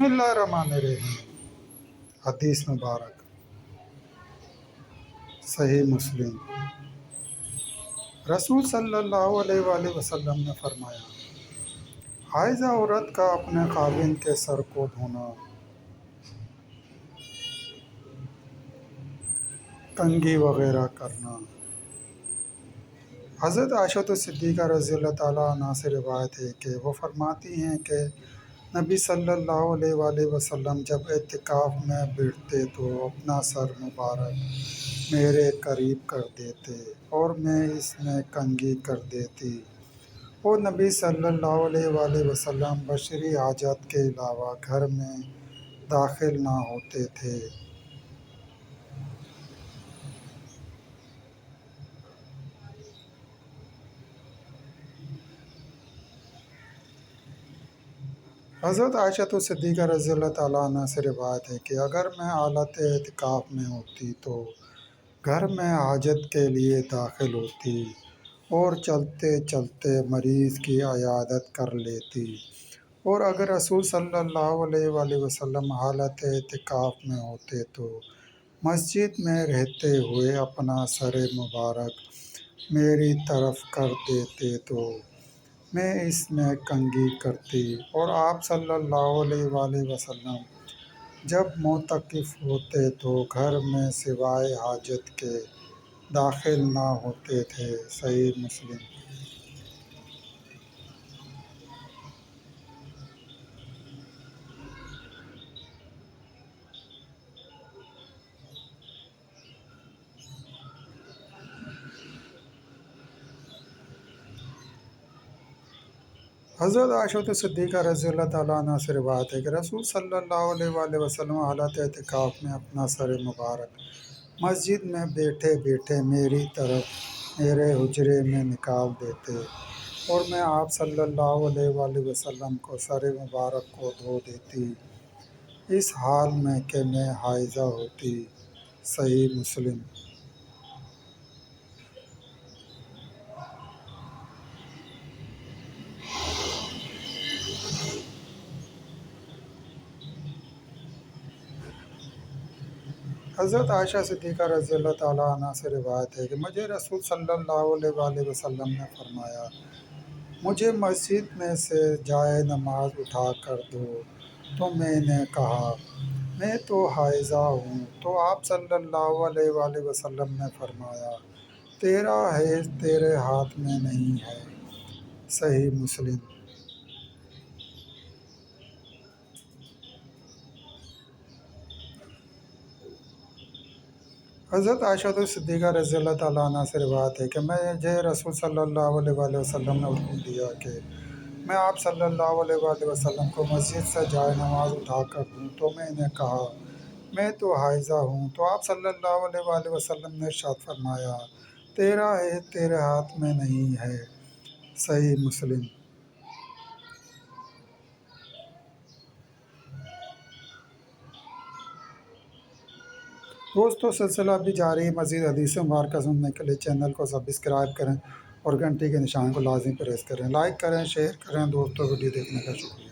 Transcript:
बिस्मिल्लाहिर्रहमानिर्रहीम। हदीस मुबारक सही मुस्लिम। रसूल सल्लल्लाहु अलैहि वसल्लम ने फरमाया, हाइज़ा औरत का अपने खाविंद के सर को धोना, कंघी वगैरह करना। हज़रत आयशा सिद्दीक़ा रज़ियल्लाहु ताला अन्हा से रिवायत है कि वो फरमाती हैं कि नबी सल्लल्लाहु अलैहि वसल्लम जब एतिकाफ़ में बैठते तो अपना सर मुबारक मेरे करीब कर देते और मैं इसमें कंघी कर देती। वो नबी सल्लल्लाहु अलैहि वसल्लम बशरी हाजत के अलावा घर में दाखिल ना होते थे। हज़रत आयशा सिद्दीक़ा रज़ियल्लाहु ताला अन्हा से रिवायत है कि अगर मैं हालत एतिकाफ़ में होती तो घर में हाजत के लिए दाखिल होती और चलते चलते मरीज़ की अयादत कर लेती। और अगर रसूल सल्लल्लाहु अलैहि वसल्लम हालत एतिकाफ़ में होते तो मस्जिद में रहते हुए अपना सर मुबारक मेरी तरफ कर देते तो मैं इसमें कंघी करती। और आप सल्लल्लाहु अलैहि वसल्लम जब मोतकिफ़ होते तो घर में सिवाय हाजत के दाखिल ना होते थे। सही मुस्लिम। हज़रत आयशा सिद्दीक़ा रज़ियल्लाहु ताला अन्हा से रिवायत है कि रसूल सल्लल्लाहु अलैहि वसल्लम हालत एतिकाफ़ में अपना सर मुबारक मस्जिद में बैठे बैठे मेरी तरफ मेरे हुजरे में निकाल देते और मैं आप सल्लल्लाहु अलैहि वसल्लम को सर मुबारक को धो देती इस हाल में कि मैं हाइज़ा होती। सही मुस्लिम। हज़रत आयशा सिद्दीक़ा रज़ियल्लाहु ताला अन्हा से रिवायत है कि मुझे रसूल सल्लल्लाहु अलैहि वसल्लम ने फरमाया, मुझे मस्जिद में से जाए नमाज उठा कर दो। तो मैंने कहा, मैं तो हाइज़ा हूँ। तो आप सल्लल्लाहु अलैहि वसल्लम ने फरमाया, तेरा हैज़ तेरे हाथ में नहीं है। सही मुस्लिम। हज़रत आयशा सिद्दीक़ा रज़ियल्लाहु ताला अन्हा से रिवायत है कि मुझे रसूल सल्लल्लाहु अलैहि वसल्लम ने हुक्म दिया कि मैं आप सल्लल्लाहु अलैहि वसल्लम को मस्जिद से जाए नमाज उठा कर दूँ। तो मैंने कहा, मैं तो हाइज़ा हूँ। तो आप सल्लल्लाहु अलैहि वसल्लम ने इरशाद फरमाया, तेरा है तेरे हाथ में नहीं है। सही मुस्लिम। दोस्तों, सिलसिला भी जारी है। मज़ीद हदीस मुबारक सुनने के लिए चैनल को सब्सक्राइब करें और घंटी के निशान को लाजिम प्रेस करें। लाइक करें, शेयर करें। दोस्तों, वीडियो देखने का शुक्रिया।